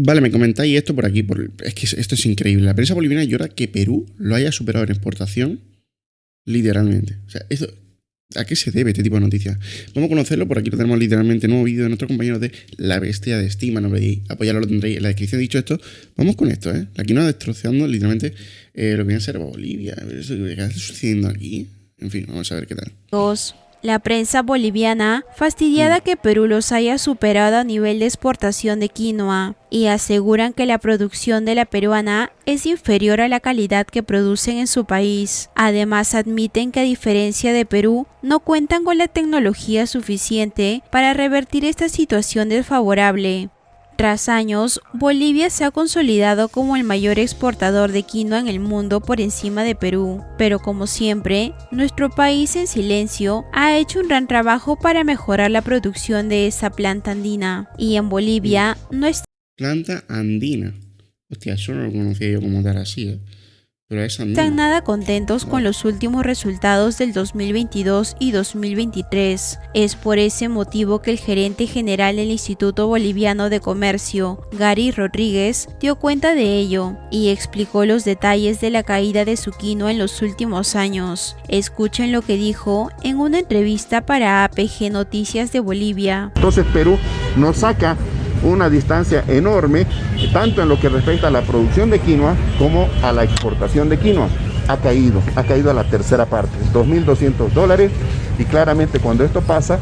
Vale, me comentáis esto por aquí. Es que esto es increíble. La prensa boliviana llora que Perú lo haya superado en exportación, literalmente. O sea, ¿a qué se debe este tipo de noticias? Vamos a conocerlo. Por aquí lo tenemos literalmente nuevo vídeo de nuestro compañero de La Bestia de Estima. No veis, apoyarlo, lo tendréis en la descripción. Dicho esto, vamos con esto, ¿eh? La quinoa destrozando literalmente lo que viene a ser Bolivia. ¿Qué está sucediendo aquí? En fin, vamos a ver qué tal. 2. La prensa boliviana fastidiada que Perú los haya superado a nivel de exportación de quinoa y aseguran que la producción de la peruana es inferior a la calidad que producen en su país. Además admiten que a diferencia de Perú no cuentan con la tecnología suficiente para revertir esta situación desfavorable. Tras años, Bolivia se ha consolidado como el mayor exportador de quinoa en el mundo por encima de Perú, pero como siempre, nuestro país en silencio ha hecho un gran trabajo para mejorar la producción de esa planta andina, y en Bolivia no está Planta andina. Hostia, eso no lo conocía yo como tal así, ¿eh? Pero es andina. Están nada contentos con los últimos resultados del 2022 y 2023. Es por ese motivo que el gerente general del Instituto Boliviano de Comercio, Gary Rodríguez, dio cuenta de ello y explicó los detalles de la caída de su quinoa en los últimos años. Escuchen lo que dijo en una entrevista para APG Noticias de Bolivia. Entonces Perú nos saca una distancia enorme, tanto en lo que respecta a la producción de quinoa como a la exportación de quinoa. Ha caído a la tercera parte, $2.200, y claramente cuando esto pasa,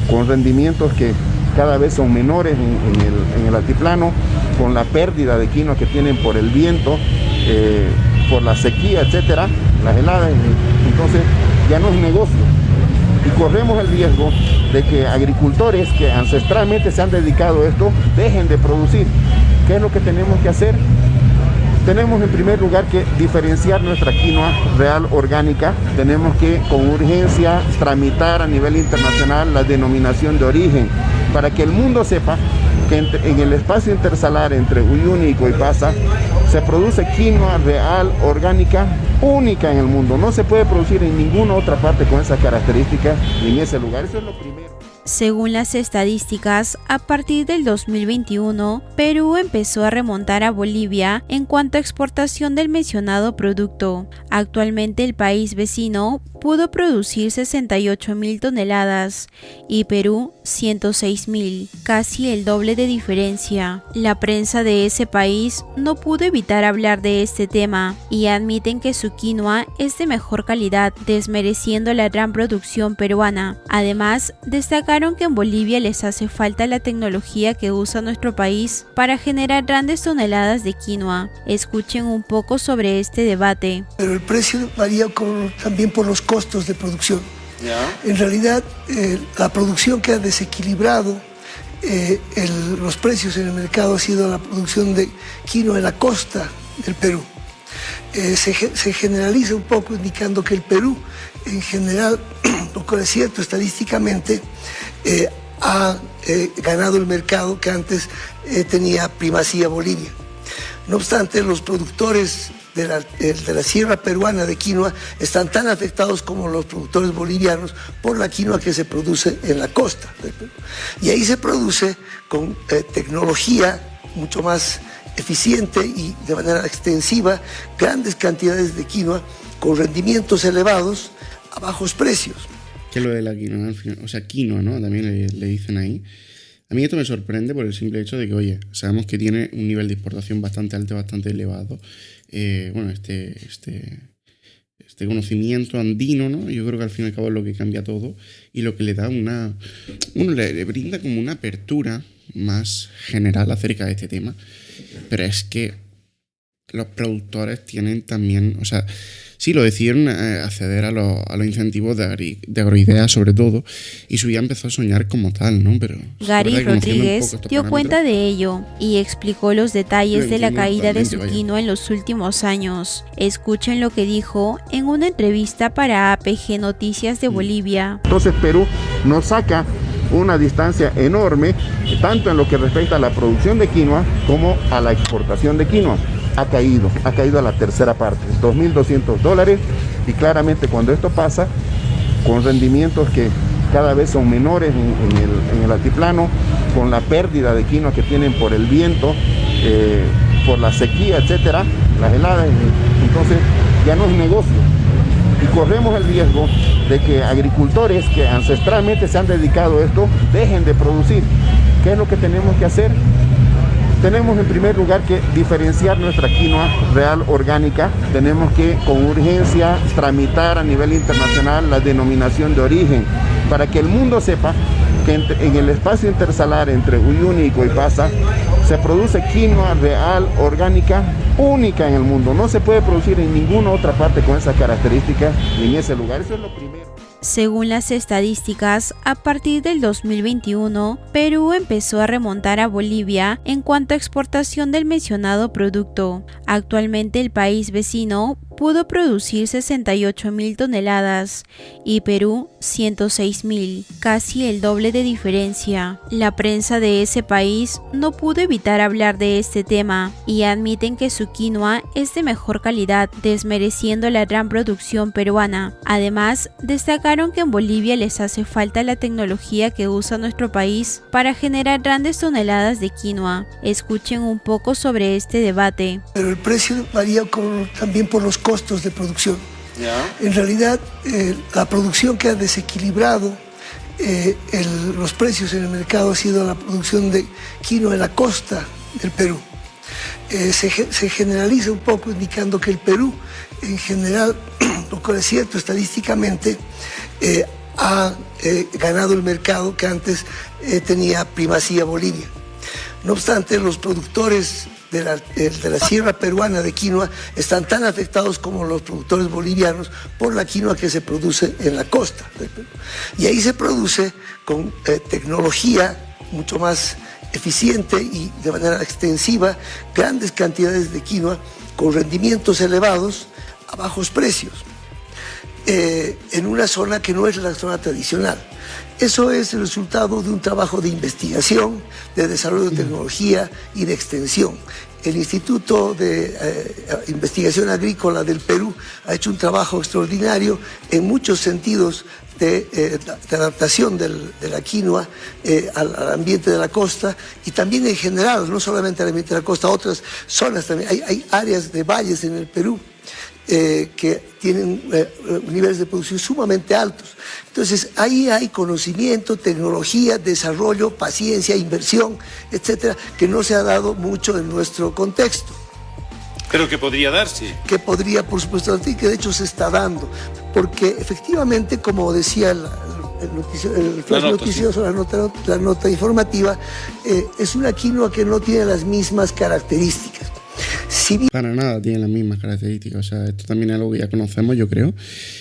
con rendimientos que cada vez son menores en el altiplano, con la pérdida de quinoa que tienen por el viento, por la sequía, etcétera, las heladas, entonces ya no es negocio. Y corremos el riesgo de que agricultores que ancestralmente se han dedicado a esto dejen de producir. ¿Qué es lo que tenemos que hacer? Tenemos en primer lugar que diferenciar nuestra quinoa real orgánica. Tenemos que con urgencia tramitar a nivel internacional la denominación de origen para que el mundo sepa que en el espacio intersalar entre Uyuni y Coipasa se produce quinoa real orgánica única en el mundo. No se puede producir en ninguna otra parte con esas características ni en ese lugar. Eso es lo primero. Según las estadísticas, a partir del 2021, Perú empezó a remontar a Bolivia en cuanto a exportación del mencionado producto. Actualmente el país vecino pudo producir 68.000 toneladas y Perú 106.000, casi el doble de diferencia. La prensa de ese país no pudo evitar hablar de este tema y admiten que su quinoa es de mejor calidad, desmereciendo la gran producción peruana. Además, destacaron que en Bolivia les hace falta la tecnología que usa nuestro país para generar grandes toneladas de quinoa. Escuchen un poco sobre este debate. Pero el precio varía también por los costos de producción. En realidad, la producción que ha desequilibrado los precios en el mercado ha sido la producción de quinoa en la costa del Perú. Se generaliza un poco indicando que el Perú, en general, lo cual es cierto estadísticamente, ha ganado el mercado que antes tenía primacía Bolivia. No obstante, los productores de la sierra peruana de quinoa están tan afectados como los productores bolivianos por la quinoa que se produce en la costa del Perú. Y ahí se produce con tecnología mucho más eficiente y de manera extensiva grandes cantidades de quinoa con rendimientos elevados a bajos precios. ¿Qué es lo de la quinoa al final? O sea, quinoa, ¿no? También le dicen ahí. A mí esto me sorprende por el simple hecho de que, oye, sabemos que tiene un nivel de exportación bastante alto, bastante elevado. Bueno, este conocimiento andino, ¿no? Yo creo que al fin y al cabo es lo que cambia todo y lo que le da le brinda como una apertura más general acerca de este tema. Pero es que los productores tienen también, o sea, sí lo decidieron acceder a los incentivos de agroideas sobre todo, y su vida empezó a soñar como tal, ¿no? Pero Gary Rodríguez dio cuenta de ello y explicó los detalles de la caída de su quinoa en los últimos años. Escuchen lo que dijo en una entrevista para APG Noticias de Bolivia. Entonces Perú nos saca una distancia enorme, tanto en lo que respecta a la producción de quinoa como a la exportación de quinoa. Ha caído a la tercera parte, $2.200, y claramente cuando esto pasa, con rendimientos que cada vez son menores en el altiplano, con la pérdida de quinoa que tienen por el viento, por la sequía, etcétera, las heladas, entonces ya no es negocio. Y corremos el riesgo de que agricultores que ancestralmente se han dedicado a esto dejen de producir. ¿Qué es lo que tenemos que hacer? Tenemos en primer lugar que diferenciar nuestra quinoa real orgánica. Tenemos que con urgencia tramitar a nivel internacional la denominación de origen para que el mundo sepa que en el espacio intersalar entre Uyuni y Coipasa se produce quinoa real orgánica única en el mundo. No se puede producir en ninguna otra parte con esas características ni en ese lugar. Eso es lo primero. Según las estadísticas, a partir del 2021, Perú empezó a remontar a Bolivia en cuanto a exportación del mencionado producto. Actualmente el país vecino pudo producir 68.000 toneladas y Perú 106.000, casi el doble de diferencia. La prensa de ese país no pudo evitar hablar de este tema y admiten que su quinoa es de mejor calidad, desmereciendo la gran producción peruana. Además, destacaron que en Bolivia les hace falta la tecnología que usa nuestro país para generar grandes toneladas de quinoa. Escuchen un poco sobre este debate. Pero el precio varía también por los costos de producción. En realidad, la producción que ha desequilibrado los precios en el mercado ha sido la producción de quinoa en la costa del Perú. Se generaliza un poco indicando que el Perú, en general, lo cual es cierto estadísticamente, ha ganado el mercado que antes tenía primacía Bolivia. No obstante, los productores de la sierra peruana de quinoa están tan afectados como los productores bolivianos por la quinoa que se produce en la costa del Perú. Y ahí se produce con tecnología mucho más eficiente y de manera extensiva grandes cantidades de quinoa con rendimientos elevados a bajos precios, en una zona que no es la zona tradicional. Eso es el resultado de un trabajo de investigación, de desarrollo de tecnología y de extensión. El Instituto de Investigación Agrícola del Perú ha hecho un trabajo extraordinario en muchos sentidos de adaptación de la quinoa al ambiente de la costa y también en general, no solamente al ambiente de la costa, otras zonas también. Hay áreas de valles en el Perú que tienen niveles de producción sumamente altos. Entonces, ahí hay conocimiento, tecnología, desarrollo, paciencia, inversión, etcétera, que no se ha dado mucho en nuestro contexto. Pero que podría darse. Que podría, por supuesto, darse, y que de hecho se está dando. Porque efectivamente, como decía el flash noticioso, la nota informativa, es una quinoa que no tiene las mismas características. Para nada tiene las mismas características, o sea, esto también es algo que ya conocemos, yo creo,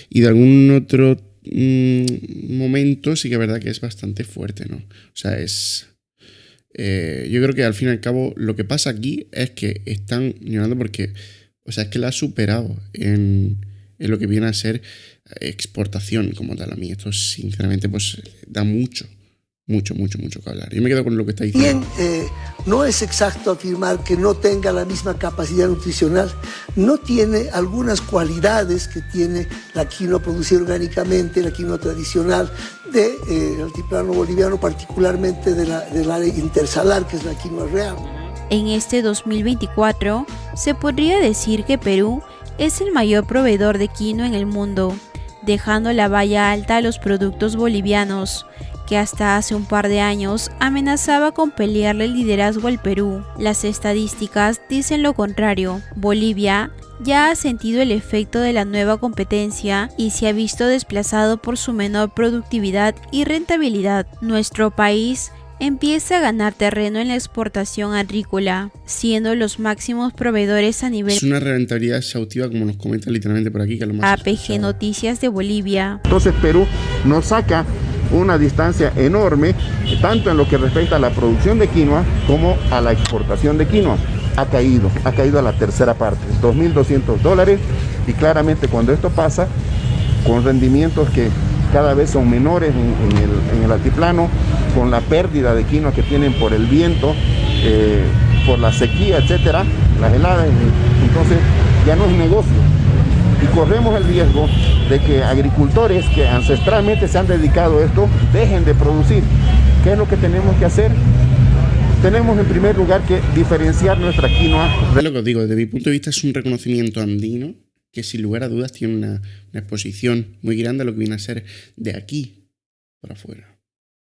y de algún otro momento sí que es verdad que es bastante fuerte, ¿no? O sea, yo creo que al fin y al cabo lo que pasa aquí es que están llorando porque, o sea, es que la ha superado en lo que viene a ser exportación como tal. A mí esto sinceramente pues da mucho que hablar. Yo me quedo con lo que está diciendo. Bien, no es exacto afirmar que no tenga la misma capacidad nutricional. No tiene algunas cualidades que tiene la quinoa producida orgánicamente, la quinoa tradicional del altiplano boliviano, particularmente del área intersalar, que es la quinoa real. En este 2024, se podría decir que Perú es el mayor proveedor de quinoa en el mundo, dejando la valla alta a los productos bolivianos, que hasta hace un par de años amenazaba con pelearle el liderazgo al Perú. Las estadísticas dicen lo contrario. Bolivia ya ha sentido el efecto de la nueva competencia y se ha visto desplazado por su menor productividad y rentabilidad. Nuestro país empieza a ganar terreno en la exportación agrícola, siendo los máximos proveedores a nivel. Es una rentabilidad exhaustiva, como nos comenta literalmente por aquí, que es lo más APG escuchado. Noticias de Bolivia. Entonces Perú nos saca una distancia enorme, tanto en lo que respecta a la producción de quinoa como a la exportación de quinoa. Ha caído a la tercera parte, $2.200, y claramente cuando esto pasa, con rendimientos que cada vez son menores en el altiplano, con la pérdida de quinoa que tienen por el viento, por la sequía, etcétera, las heladas, entonces ya no es negocio. Y corremos el riesgo de que agricultores que ancestralmente se han dedicado a esto dejen de producir. ¿Qué es lo que tenemos que hacer? tenemos en primer lugar que diferenciar nuestra quinoa. Es lo que os digo, desde mi punto de vista es un reconocimiento andino que sin lugar a dudas tiene una exposición muy grande a lo que viene a ser de aquí para afuera.